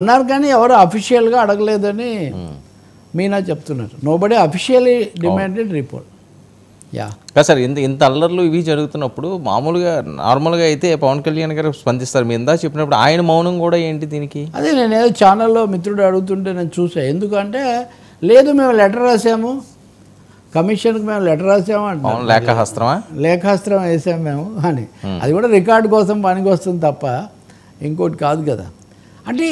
అన్నారు కానీ ఎవరు అఫీషియల్గా అడగలేదని మీనా చెప్తున్నారు. Nobody officially demanded report. Yeah కదా సార్, ఇంత అల్లర్లు ఇవి జరుగుతున్నప్పుడు మామూలుగా నార్మల్గా అయితే పవన్ కళ్యాణ్ గారు స్పందిస్తారు. మీరు ఇందా చెప్పినప్పుడు ఆయన మౌనం కూడా ఏంటి దీనికి? అదే నేను ఏదో ఛానల్లో మిత్రుడు అడుగుతుంటే నేను చూసా. ఎందుకంటే లేదు మేము లెటర్ రాసాము, కమిషన్కి మేము లెటర్ రాసాము అంటే లేఖాస్త్రం వేసాము మేము అని. అది కూడా రికార్డు కోసం పనికి వస్తుంది తప్ప ఇంకోటి కాదు కదా. అంటే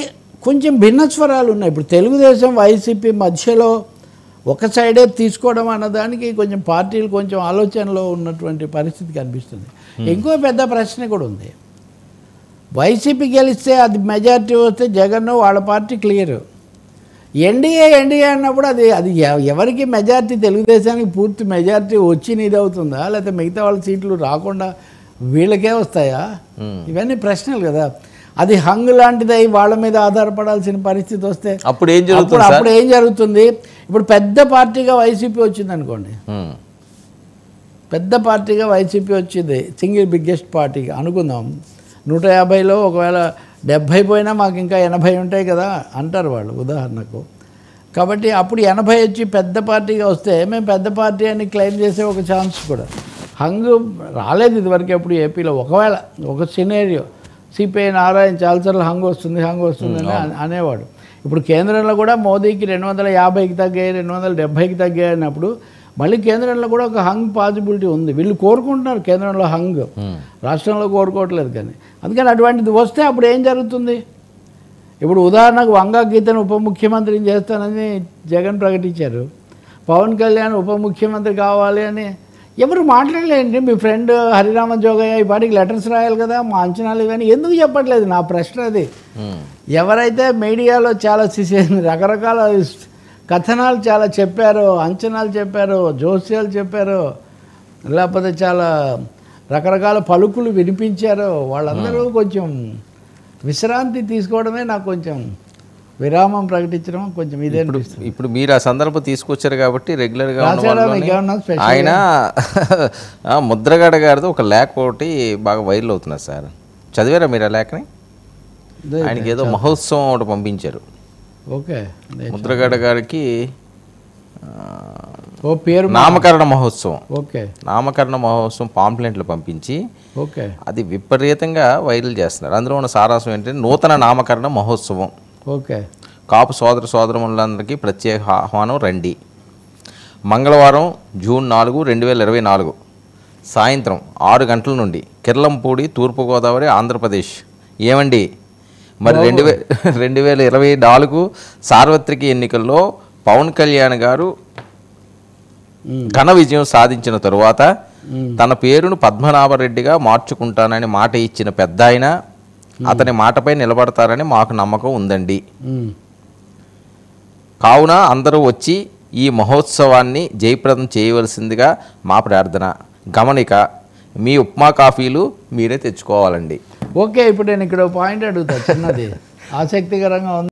కొంచెం భిన్న స్వరాలు ఉన్నాయి. ఇప్పుడు తెలుగుదేశం వైసీపీ మధ్యలో ఒక సైడే తీసుకోవడం అన్నదానికి కొంచెం పార్టీలు కొంచెం ఆలోచనలో ఉన్నటువంటి పరిస్థితి కనిపిస్తుంది. ఇంకో పెద్ద ప్రశ్న కూడా ఉంది. వైసీపీ గెలిస్తే అది మెజారిటీ వస్తే జగన్ వాళ్ళ పార్టీ క్లియర్. ఎన్డీఏ అన్నప్పుడు అది ఎవరికి మెజారిటీ, తెలుగుదేశానికి పూర్తి మెజారిటీ వచ్చి ఇది అవుతుందా, లేకపోతే మిగతా వాళ్ళ సీట్లు రాకుండా వీళ్ళకే వస్తాయా? ఇవన్నీ ప్రశ్నలు కదా. అది హంగ్ లాంటిది వాళ్ళ మీద ఆధారపడాల్సిన పరిస్థితి వస్తే అప్పుడు ఏం జరుగుతుంది? ఇప్పుడు పెద్ద పార్టీగా వైసీపీ వచ్చింది అనుకోండి, పెద్ద పార్టీగా వైసీపీ వచ్చింది, సింగిల్ బిగ్గెస్ట్ పార్టీగా అనుకుందాం. 150లో ఒకవేళ 70 పోయినా మాకు ఇంకా 80 ఉంటాయి కదా అంటారు వాళ్ళు ఉదాహరణకు. కాబట్టి అప్పుడు 80 వచ్చి పెద్ద పార్టీగా వస్తే మేము పెద్ద పార్టీ అని క్లెయిమ్ చేసే ఒక ఛాన్స్ కూడా హంగ్ రాలేదు ఇదివరకు. ఎప్పుడు ఏపీలో ఒకవేళ ఒక సినేరియో సిపిఐ నారాయణ చాలాసార్లు హంగ్ వస్తుంది అని అనేవాడు. ఇప్పుడు కేంద్రంలో కూడా మోదీకి 250కి తగ్గాయి, 270కి తగ్గాయి అన్నప్పుడు మళ్ళీ కేంద్రంలో కూడా ఒక హంగ్ పాసిబిలిటీ ఉంది. వీళ్ళు కోరుకుంటున్నారు కేంద్రంలో హంగ్, రాష్ట్రంలో కోరుకోవట్లేదు. కానీ అందుకని అటువంటిది వస్తే అప్పుడు ఏం జరుగుతుంది? ఇప్పుడు ఉదాహరణకు వంగా గీతను ఉప ముఖ్యమంత్రిని చేస్తానని జగన్ ప్రకటించారు. పవన్ కళ్యాణ్ ఉప ముఖ్యమంత్రి కావాలి అని ఎవరు మాట్లాడలేండి. మీ ఫ్రెండ్ హరిరామ జోగయ్య ఈ పాటికి లెటర్స్ రాయాలి కదా, మా అంచనాలు ఇవన్నీ ఎందుకు చెప్పట్లేదు? నా ప్రశ్న అది. ఎవరైతే మీడియాలో చాలా రకరకాల కథనాలు చాలా చెప్పారో, అంచనాలు చెప్పారో, జోస్యాలు చెప్పారో, లేకపోతే చాలా రకరకాల పలుకులు వినిపించారో వాళ్ళందరూ కొంచెం విశ్రాంతి తీసుకోవడమే నాకు కొంచెం విరామం ప్రకటించడం కొంచెం ఇదే. ఇప్పుడు మీరు ఆ సందర్భం తీసుకొచ్చారు కాబట్టి రెగ్యులర్గా ఆయన ముద్రగడ గారితో ఒక లేఖ ఒకటి బాగా వైరల్ అవుతున్నారు సార్. చదివారా మీరు ఆ లేఖని? ఆయనకి ఏదో మహోత్సవం ఒకటి పంపించారు. ఓకే, ముద్రగడ గారికి పేరు నామకరణ మహోత్సవం. ఓకే, నామకరణ మహోత్సవం పాంప్లెంట్లు పంపించి ఓకే అది విపరీతంగా వైరల్ చేస్తున్నారు. అందులో ఉన్న సారాంశం ఏంటంటే నూతన నామకరణ మహోత్సవం, ఓకే కాపు సోదరులందరికీ ప్రత్యేక ఆహ్వానం రండి. మంగళవారం జూన్ 4, 2024 సాయంత్రం 6 గంటల నుండి కిర్లంపూడి, తూర్పుగోదావరి, ఆంధ్రప్రదేశ్. ఏమండి మరి 2024 సార్వత్రిక ఎన్నికల్లో పవన్ కళ్యాణ్ గారు ఘన విజయం సాధించిన తరువాత తన పేరును పద్మనాభరెడ్డిగా మార్చుకుంటానని మాట ఇచ్చిన పెద్ద ఆయన అతని మాటపై నిలబడతారని మాకు నమ్మకం ఉందండి. కావున అందరూ వచ్చి ఈ మహోత్సవాన్ని జయప్రదం చేయవలసిందిగా మా ప్రార్థన. గమనిక, మీ ఉప్మా కాఫీలు మీరే తెచ్చుకోవాలండి. ఓకే, ఇప్పుడు నేను ఇక్కడ పాయింట్ అడుగుతా, చిన్నది ఆసక్తికరంగా ఉంది.